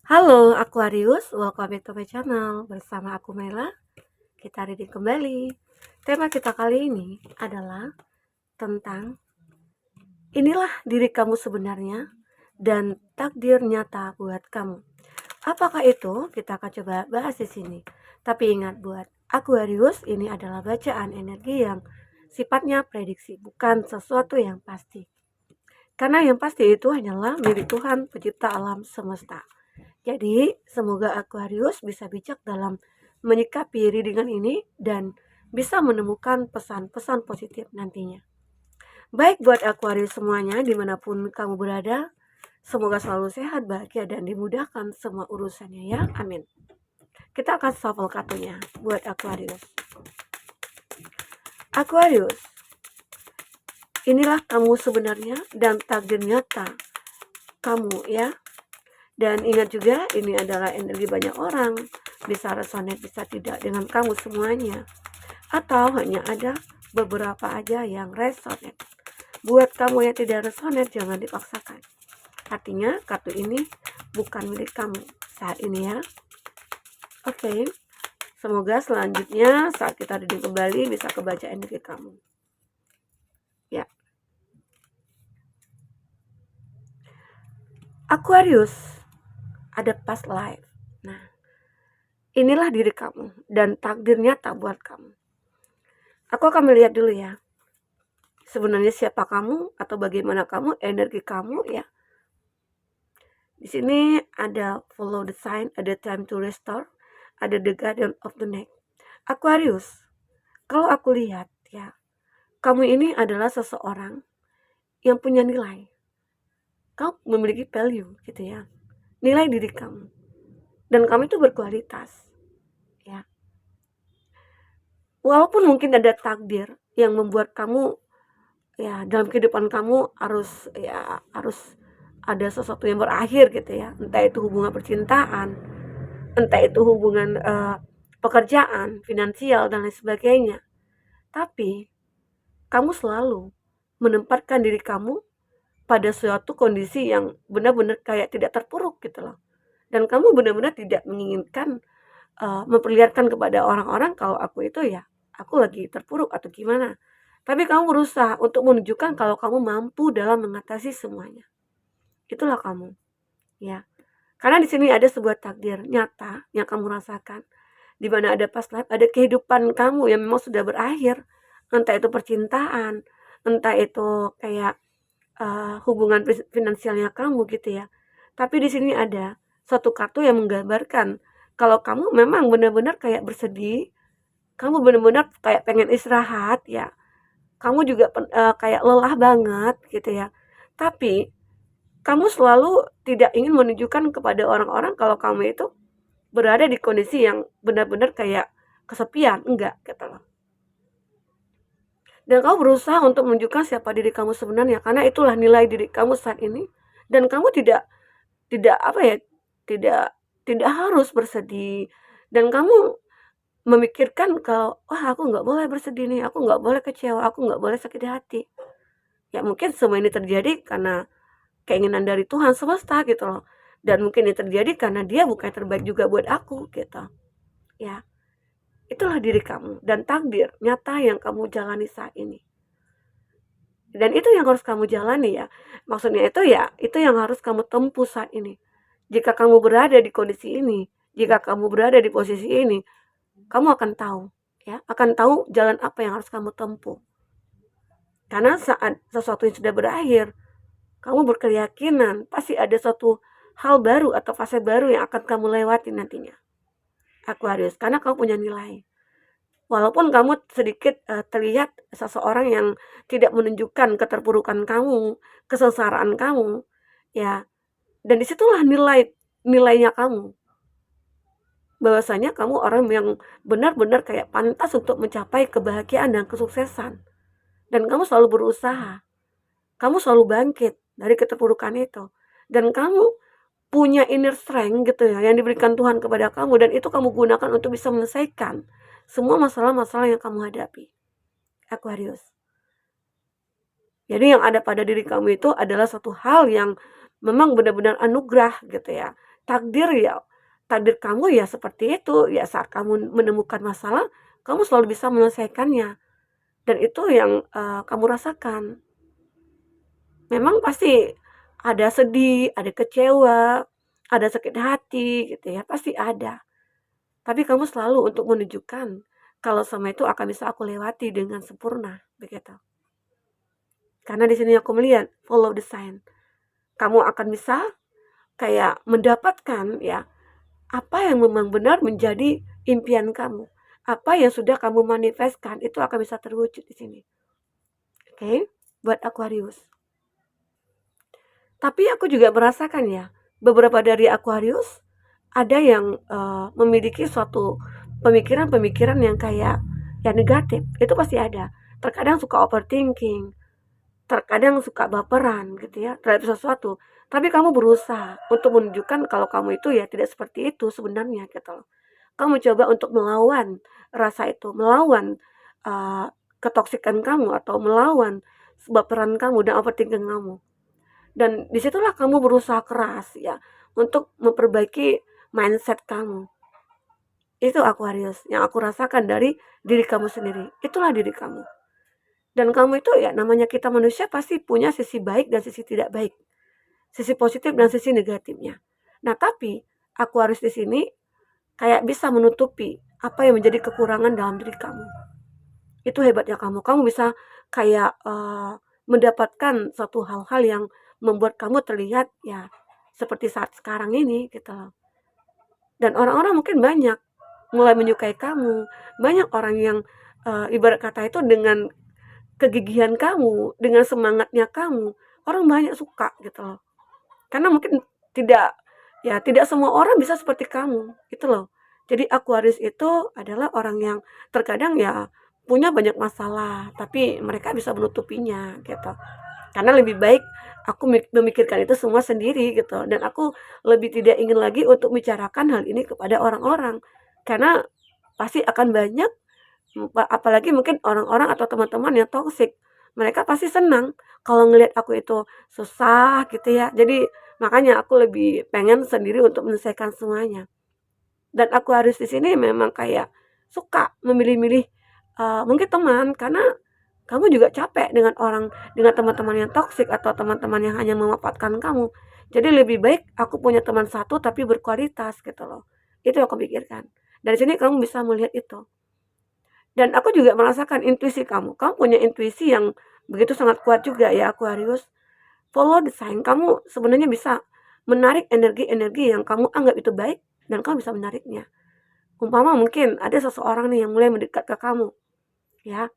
Halo Aquarius, welcome back to my channel. Bersama aku Mela, kita reading kembali. Tema kita kali ini adalah tentang inilah diri kamu sebenarnya dan takdir nyata buat kamu. Apakah itu? Kita akan coba bahas di sini. Tapi ingat buat Aquarius, ini adalah bacaan energi yang sifatnya prediksi, bukan sesuatu yang pasti. Karena yang pasti itu hanyalah milik Tuhan, pencipta alam semesta. Jadi, semoga Aquarius bisa bijak dalam menyikapi readingan ini dan bisa menemukan pesan-pesan positif nantinya. Baik buat Aquarius semuanya, dimanapun kamu berada, semoga selalu sehat, bahagia, dan dimudahkan semua urusannya ya. Amin. Kita akan shuffle kartunya buat Aquarius. Aquarius, inilah kamu sebenarnya dan takdir nyata kamu ya. Dan ingat juga, ini adalah energi banyak orang, bisa resonate, bisa tidak dengan kamu semuanya. Atau hanya ada beberapa aja yang resonate. Buat kamu yang tidak resonate, jangan dipaksakan. Artinya, kartu ini bukan milik kamu saat ini ya. Oke, semoga selanjutnya saat kita reading kembali bisa kebaca energi kamu. Ya. Aquarius, ada past life. Nah, inilah diri kamu dan takdir nyata buat kamu. Aku akan melihat dulu ya, sebenarnya siapa kamu atau bagaimana kamu, energi kamu ya. Di sini ada follow the sign, ada time to restore, ada the guardian of the neck. Aquarius, kalau aku lihat ya, kamu ini adalah seseorang yang punya nilai. Kamu memiliki value gitu ya, nilai diri kamu. Dan kamu itu berkualitas ya. Walaupun mungkin ada takdir yang membuat kamu ya dalam kehidupan kamu harus ada sesuatu yang berakhir gitu ya, entah itu hubungan percintaan, entah itu hubungan pekerjaan, finansial dan lain sebagainya. Tapi kamu selalu menempatkan diri kamu pada suatu kondisi yang benar-benar kayak tidak terpuruk gitu loh. Dan kamu benar-benar tidak menginginkan memperlihatkan kepada orang-orang kalau aku itu ya, aku lagi terpuruk atau gimana. Tapi kamu berusaha untuk menunjukkan kalau kamu mampu dalam mengatasi semuanya. Itulah kamu, ya. Karena di sini ada sebuah takdir nyata yang kamu rasakan, di mana ada past life, ada kehidupan kamu yang memang sudah berakhir, entah itu percintaan, entah itu kayak hubungan finansialnya kamu gitu ya. Tapi di sini ada satu kartu yang menggambarkan kalau kamu memang benar-benar kayak bersedih, kamu benar-benar kayak pengen istirahat ya. Kamu juga kayak lelah banget gitu ya. Tapi kamu selalu tidak ingin menunjukkan kepada orang-orang kalau kamu itu berada di kondisi yang benar-benar kayak kesepian, enggak gitu loh. Dan kamu berusaha untuk menunjukkan siapa diri kamu sebenarnya, karena itulah nilai diri kamu saat ini. Dan kamu tidak tidak apa ya, tidak tidak harus bersedih. Dan kamu memikirkan kalau, wah aku nggak boleh bersedih nih, aku nggak boleh kecewa, aku nggak boleh sakit hati. Ya mungkin semua ini terjadi karena keinginan dari Tuhan semesta gitu loh. Dan mungkin ini terjadi karena dia bukan yang terbaik juga buat aku gitu. Ya, itulah diri kamu dan takdir nyata yang kamu jalani saat ini. Dan itu yang harus kamu jalani ya. Maksudnya itu ya, itu yang harus kamu tempuh saat ini. Jika kamu berada di kondisi ini, jika kamu berada di posisi ini, kamu akan tahu ya, akan tahu jalan apa yang harus kamu tempuh. Karena saat sesuatu yang sudah berakhir, kamu berkeyakinan pasti ada suatu hal baru atau fase baru yang akan kamu lewati nantinya. Aquarius, karena kamu punya nilai. Walaupun kamu sedikit terlihat seseorang yang tidak menunjukkan keterpurukan kamu, kesengsaraan kamu, ya. Dan disitulah nilainya kamu. Bahwasanya kamu orang yang benar-benar kayak pantas untuk mencapai kebahagiaan dan kesuksesan. Dan kamu selalu berusaha. Kamu selalu bangkit dari keterpurukan itu. Dan kamu punya inner strength gitu ya, yang diberikan Tuhan kepada kamu, dan itu kamu gunakan untuk bisa menyelesaikan semua masalah-masalah yang kamu hadapi. Aquarius. Jadi yang ada pada diri kamu itu adalah satu hal yang memang benar-benar anugerah gitu ya. takdir kamu ya seperti itu, ya saat kamu menemukan masalah, kamu selalu bisa menyelesaikannya, dan itu yang, kamu rasakan. Memang pasti ada sedih, ada kecewa, ada sakit hati gitu ya, pasti ada. Tapi kamu selalu untuk menunjukkan kalau semua itu akan bisa aku lewati dengan sempurna, begitu. Karena di sini aku melihat follow the sign. Kamu akan bisa kayak mendapatkan ya apa yang memang benar menjadi impian kamu. Apa yang sudah kamu manifestkan itu akan bisa terwujud di sini. Oke, buat Aquarius. Tapi aku juga merasakan ya, beberapa dari Aquarius ada yang memiliki suatu pemikiran-pemikiran yang kayak ya negatif. Itu pasti ada. Terkadang suka overthinking, terkadang suka baperan gitu ya terhadap sesuatu. Tapi kamu berusaha untuk menunjukkan kalau kamu itu ya tidak seperti itu sebenarnya gitu loh. Kamu coba untuk melawan rasa itu, melawan uh, ketoksikan kamu atau melawan baperan kamu dan overthinking kamu. Dan disitulah kamu berusaha keras ya untuk memperbaiki mindset kamu. Itu Aquarius yang aku rasakan dari diri kamu sendiri. Itulah diri kamu. Dan kamu itu ya namanya kita manusia pasti punya sisi baik dan sisi tidak baik. Sisi positif dan sisi negatifnya. Nah, tapi Aquarius di sini kayak bisa menutupi apa yang menjadi kekurangan dalam diri kamu. Itu hebatnya kamu. Kamu bisa kayak mendapatkan satu hal-hal yang membuat kamu terlihat ya seperti saat sekarang ini gitu loh. Dan orang-orang mungkin banyak mulai menyukai kamu. Banyak orang yang ibarat kata itu dengan kegigihan kamu, dengan semangatnya kamu, orang banyak suka gitu loh. Karena mungkin tidak tidak semua orang bisa seperti kamu, gitu loh. Jadi Aquarius itu adalah orang yang terkadang ya punya banyak masalah, tapi mereka bisa menutupinya gitu. Karena lebih baik aku memikirkan itu semua sendiri gitu, dan aku lebih tidak ingin lagi untuk bicarakan hal ini kepada orang-orang. Karena pasti akan banyak, apalagi mungkin orang-orang atau teman-teman yang toksik. Mereka pasti senang kalau ngelihat aku itu susah gitu ya. Jadi makanya aku lebih pengen sendiri untuk menyelesaikan semuanya. Dan aku harus di sini memang kayak suka memilih-milih mungkin teman, karena kamu juga capek dengan teman-teman yang toksik atau teman-teman yang hanya memanfaatkan kamu. Jadi lebih baik aku punya teman satu tapi berkualitas gitu loh. Itu yang aku pikirkan. Dari sini kamu bisa melihat itu. Dan aku juga merasakan intuisi kamu. Kamu punya intuisi yang begitu sangat kuat juga ya Aquarius. Follow the sign. Kamu sebenarnya bisa menarik energi-energi yang kamu anggap itu baik dan kamu bisa menariknya. Umpama mungkin ada seseorang nih yang mulai mendekat ke kamu, ya.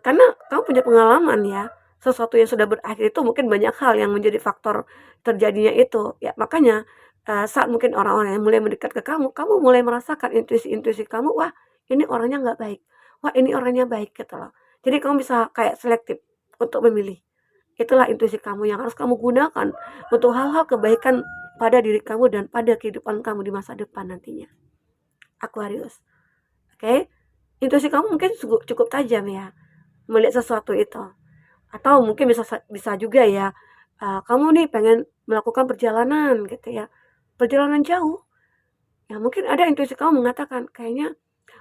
Karena kamu punya pengalaman ya, sesuatu yang sudah berakhir itu mungkin banyak hal yang menjadi faktor terjadinya itu. Ya makanya saat mungkin orang-orang yang mulai mendekat ke kamu mulai merasakan intuisi-intuisi kamu, wah ini orangnya nggak baik, wah ini orangnya baik gitu loh. Jadi kamu bisa kayak selektif untuk memilih. Itulah intuisi kamu yang harus kamu gunakan untuk hal-hal kebaikan pada diri kamu dan pada kehidupan kamu di masa depan nantinya. Aquarius. Oke? Intuisi kamu mungkin cukup tajam ya melihat sesuatu itu. Atau mungkin bisa juga ya kamu nih pengen melakukan perjalanan gitu ya. Perjalanan jauh. Ya mungkin ada intuisi kamu mengatakan kayaknya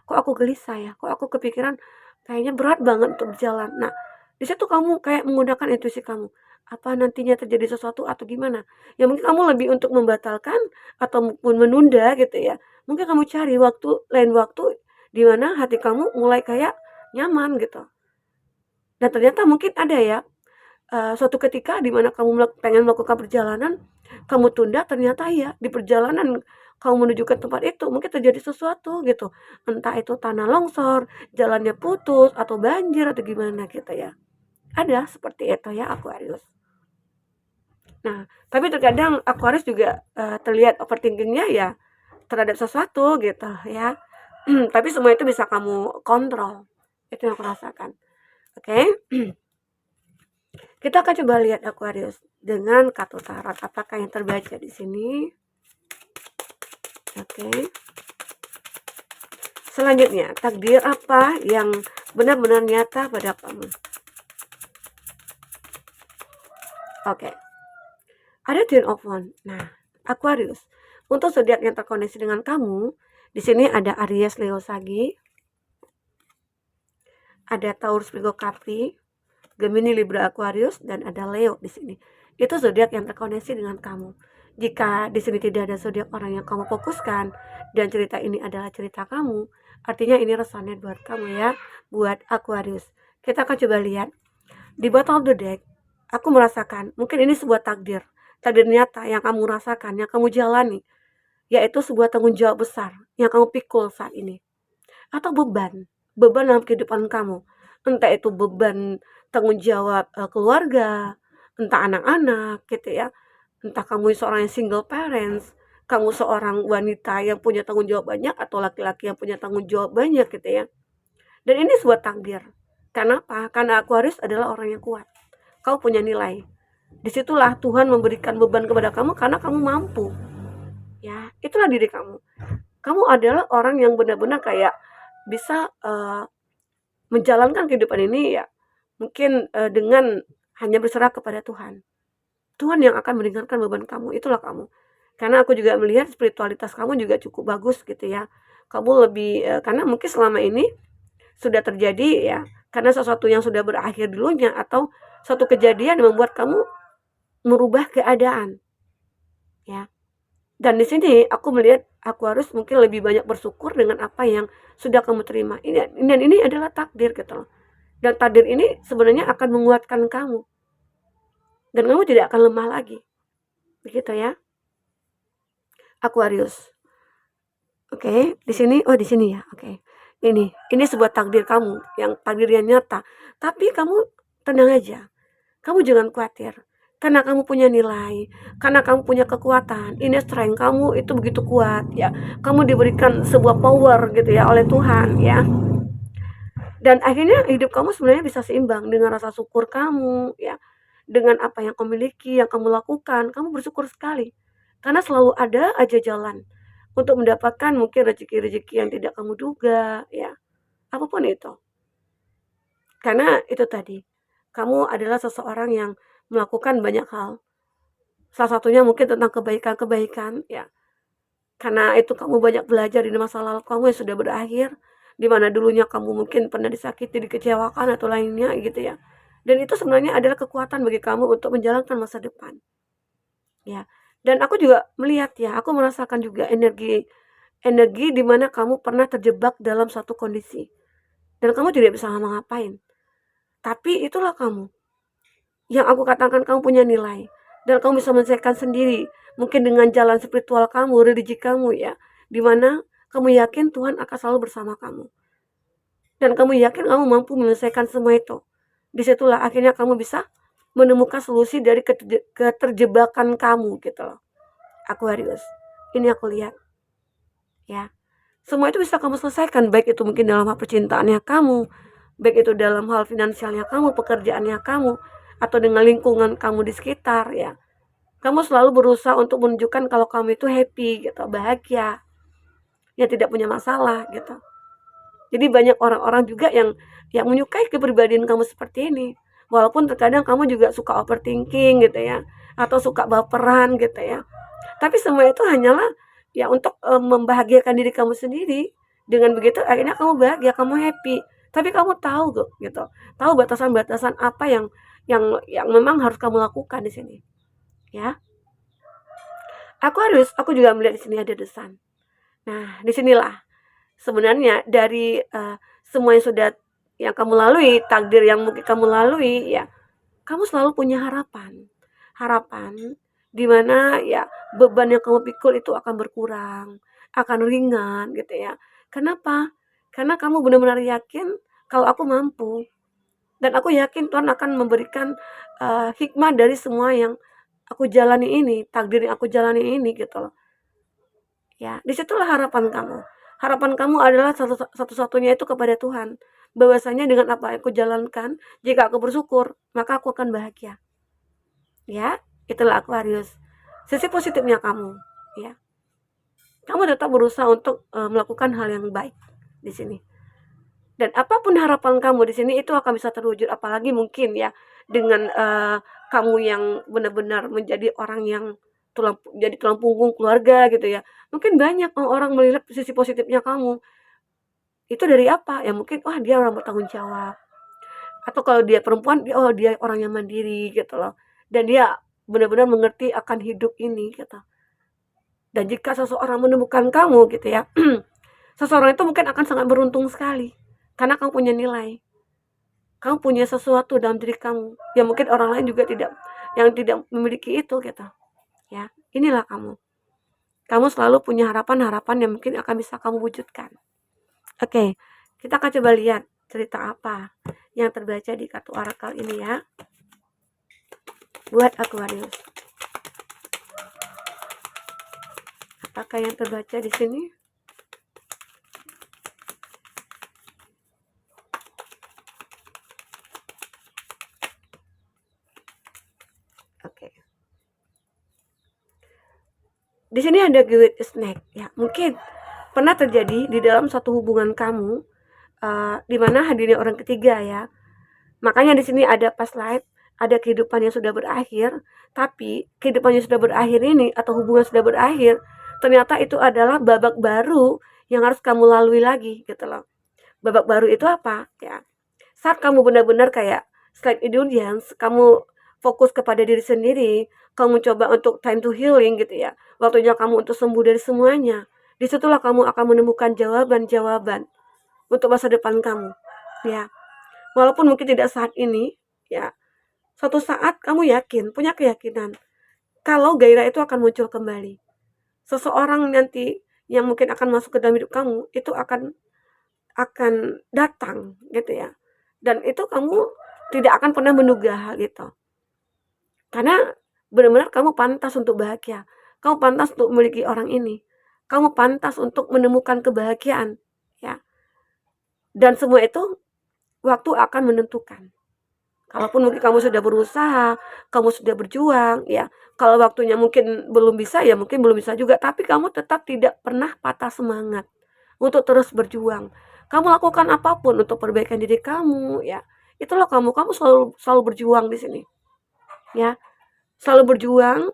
kok aku gelisah ya, kok aku kepikiran kayaknya berat banget untuk berjalan. Nah, di situ kamu kayak menggunakan intuisi kamu. Apa nantinya terjadi sesuatu atau gimana? Ya mungkin kamu lebih untuk membatalkan atau menunda gitu ya. Mungkin kamu cari lain waktu di mana hati kamu mulai kayak nyaman gitu. Dan ternyata mungkin ada ya suatu ketika di mana kamu pengen melakukan perjalanan, kamu tunda, ternyata ya di perjalanan kamu menuju ke tempat itu mungkin terjadi sesuatu gitu. Entah itu tanah longsor, jalannya putus, atau banjir atau gimana gitu ya. Ada seperti itu ya Aquarius. Nah, tapi terkadang Aquarius juga terlihat overthinkingnya ya terhadap sesuatu gitu ya. Tapi semua itu bisa kamu kontrol. Itu yang aku rasakan. Oke. Kita akan coba lihat Aquarius dengan kartu tarot. Apakah yang terbaca di sini? Oke. Selanjutnya, takdir apa yang benar-benar nyata pada kamu? Oke. Ada Ten of Wands. Nah, Aquarius. Untuk zodiak yang terkoneksi dengan kamu, di sini ada Aries, Leo, Sagi, ada Taurus, Virgo, Capri, Gemini, Libra, Aquarius, dan ada Leo di sini. Itu zodiak yang terkoneksi dengan kamu. Jika di sini tidak ada zodiak orang yang kamu fokuskan dan cerita ini adalah cerita kamu, artinya ini resonate buat kamu ya, buat Aquarius. Kita akan coba lihat di bottom of the deck. Aku merasakan mungkin ini sebuah takdir nyata yang kamu rasakan, yang kamu jalani, yaitu sebuah tanggung jawab besar yang kamu pikul saat ini, atau beban dalam kehidupan kamu, entah itu beban tanggung jawab keluarga, entah anak-anak gitu ya, entah kamu seorang yang single parents, kamu seorang wanita yang punya tanggung jawab banyak atau laki-laki yang punya tanggung jawab banyak gitu ya. Dan ini sebuah takdir. Karena apa? Karena Aquarius adalah orang yang kuat. Kau punya nilai. Disitulah Tuhan memberikan beban kepada kamu karena kamu mampu. Ya, itulah diri kamu. Kamu adalah orang yang benar-benar kayak bisa menjalankan kehidupan ini ya mungkin dengan hanya berserah kepada Tuhan. Tuhan yang akan meringankan beban kamu, itulah kamu. Karena aku juga melihat spiritualitas kamu juga cukup bagus gitu ya. Kamu lebih karena mungkin selama ini sudah terjadi ya, karena sesuatu yang sudah berakhir dulunya atau suatu kejadian yang membuat kamu merubah keadaan ya. Dan di sini aku melihat aku harus mungkin lebih banyak bersyukur dengan apa yang sudah kamu terima. Dan ini adalah takdir gitu loh. Dan takdir ini sebenarnya akan menguatkan kamu. Dan kamu tidak akan lemah lagi. Begitu ya. Aquarius. Oke, di sini di sini ya. Oke. Ini sebuah takdir kamu yang takdir yang nyata. Tapi kamu tenang aja. Kamu jangan khawatir. Karena kamu punya nilai, karena kamu punya kekuatan, ini strength kamu itu begitu kuat ya. Kamu diberikan sebuah power gitu ya oleh Tuhan ya. Dan akhirnya hidup kamu sebenarnya bisa seimbang dengan rasa syukur kamu ya. Dengan apa yang kamu miliki, yang kamu lakukan, kamu bersyukur sekali. Karena selalu ada aja jalan untuk mendapatkan mungkin rezeki-rezeki yang tidak kamu duga ya. Apapun itu. Karena itu tadi, kamu adalah seseorang yang melakukan banyak hal. Salah satunya mungkin tentang kebaikan-kebaikan ya. Karena itu kamu banyak belajar di masa lalu kamu yang sudah berakhir, di mana dulunya kamu mungkin pernah disakiti, dikecewakan atau lainnya gitu ya. Dan itu sebenarnya adalah kekuatan bagi kamu untuk menjalankan masa depan. Ya. Dan aku juga melihat ya, aku merasakan juga energi di mana kamu pernah terjebak dalam satu kondisi. Dan kamu tidak bisa ngapa-ngapain. Tapi itulah kamu. Yang aku katakan kamu punya nilai. Dan kamu bisa menyelesaikan sendiri. Mungkin dengan jalan spiritual kamu, religi kamu ya. Dimana kamu yakin Tuhan akan selalu bersama kamu. Dan kamu yakin kamu mampu menyelesaikan semua itu. Disitulah akhirnya kamu bisa menemukan solusi dari keterjebakan kamu gitu loh. Aquarius. Ini aku lihat. Ya. Semua itu bisa kamu selesaikan. Baik itu mungkin dalam hal percintaannya kamu. Baik itu dalam hal finansialnya kamu, pekerjaannya kamu. Atau dengan lingkungan kamu di sekitar ya. Kamu selalu berusaha untuk menunjukkan kalau kamu itu happy gitu, bahagia, yang tidak punya masalah gitu. Jadi banyak orang-orang juga yang menyukai kepribadian kamu seperti ini. Walaupun terkadang kamu juga suka overthinking gitu ya, atau suka baperan gitu ya. Tapi semua itu hanyalah ya untuk membahagiakan diri kamu sendiri. Dengan begitu akhirnya kamu bahagia, kamu happy. Tapi kamu tahu kok gitu. Tahu batasan-batasan apa yang memang harus kamu lakukan di sini. Ya. Aku juga melihat di sini ada The Sun. Nah, disinilah sebenarnya dari semua yang sudah yang kamu lalui, takdir yang mungkin kamu lalui ya, kamu selalu punya harapan. Harapan di mana ya beban yang kamu pikul itu akan berkurang, akan ringan gitu ya. Kenapa? Karena kamu benar-benar yakin kalau aku mampu. Dan aku yakin Tuhan akan memberikan hikmah dari semua yang aku jalani ini, takdir yang aku jalani ini gitu loh. Ya, disitulah harapan kamu. Harapan kamu adalah satu-satunya itu kepada Tuhan. Bahwasanya dengan apa yang aku jalankan, jika aku bersyukur, maka aku akan bahagia. Ya, itulah Aquarius. Sisi positifnya kamu, ya. Kamu tetap berusaha untuk melakukan hal yang baik di sini. Dan apapun harapan kamu di sini itu akan bisa terwujud, apalagi mungkin ya dengan kamu yang benar-benar menjadi orang yang jadi tulang punggung keluarga gitu ya. Mungkin banyak orang melihat sisi positifnya kamu. Itu dari apa? Ya mungkin, wah dia orang bertanggung jawab. Atau kalau dia perempuan, dia orang yang mandiri gitu loh. Dan dia benar-benar mengerti akan hidup ini gitu. Dan jika seseorang menemukan kamu gitu ya, seseorang itu mungkin akan sangat beruntung sekali. Karena kamu punya nilai. Kamu punya sesuatu dalam diri kamu yang mungkin orang lain juga yang tidak memiliki itu gitu. Ya, inilah kamu. Kamu selalu punya harapan-harapan yang mungkin akan bisa kamu wujudkan. Oke, kita akan coba lihat cerita apa yang terbaca di kartu orakel ini ya. Buat Aquarius. Apakah yang terbaca di sini? Oke. Di sini ada Great Snake ya. Mungkin pernah terjadi di dalam satu hubungan kamu di mana hadirnya orang ketiga ya. Makanya di sini ada past life, ada kehidupan yang sudah berakhir, tapi kehidupan yang sudah berakhir ini atau hubungan sudah berakhir, ternyata itu adalah babak baru yang harus kamu lalui lagi gitu loh. Babak baru itu apa? Ya. Saat kamu benar-benar kayak slight indulgence, kamu fokus kepada diri sendiri, kamu coba untuk time to healing gitu ya. Waktunya kamu untuk sembuh dari semuanya. Disitulah kamu akan menemukan jawaban-jawaban untuk masa depan kamu. Ya. Walaupun mungkin tidak saat ini, ya. Suatu saat kamu yakin, punya keyakinan kalau gairah itu akan muncul kembali. Seseorang nanti yang mungkin akan masuk ke dalam hidup kamu itu akan datang gitu ya. Dan itu kamu tidak akan pernah menduga hal itu. Karena benar-benar kamu pantas untuk bahagia. Kamu pantas untuk memiliki orang ini. Kamu pantas untuk menemukan kebahagiaan, ya. Dan semua itu waktu akan menentukan. Kalaupun mungkin kamu sudah berusaha, kamu sudah berjuang, ya. Kalau waktunya mungkin belum bisa, ya mungkin belum bisa juga. Tapi kamu tetap tidak pernah patah semangat untuk terus berjuang. Kamu lakukan apapun untuk perbaikan diri kamu, ya. Itulah kamu selalu berjuang di sini, ya. Selalu berjuang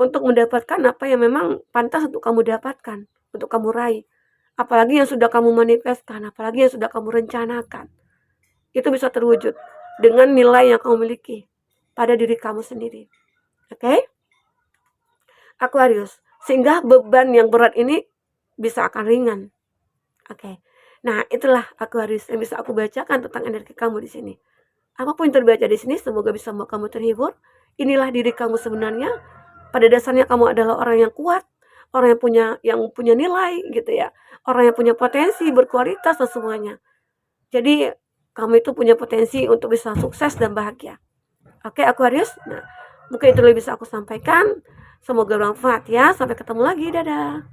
untuk mendapatkan apa yang memang pantas untuk kamu dapatkan, untuk kamu raih. Apalagi yang sudah kamu manifestkan, apalagi yang sudah kamu rencanakan. Itu bisa terwujud dengan nilai yang kamu miliki pada diri kamu sendiri. Oke? Aquarius, sehingga beban yang berat ini bisa akan ringan. Oke. Nah, itulah Aquarius yang bisa aku bacakan tentang energi kamu di sini. Apapun yang terbaca di sini, semoga bisa membuat kamu terhibur. Inilah diri kamu sebenarnya. Pada dasarnya kamu adalah orang yang kuat, orang yang punya nilai gitu ya. Orang yang punya potensi, berkualitas dan semuanya. Jadi kamu itu punya potensi untuk bisa sukses dan bahagia. Oke Aquarius, nah mungkin itu lebih bisa aku sampaikan. Semoga bermanfaat ya. Sampai ketemu lagi, dadah.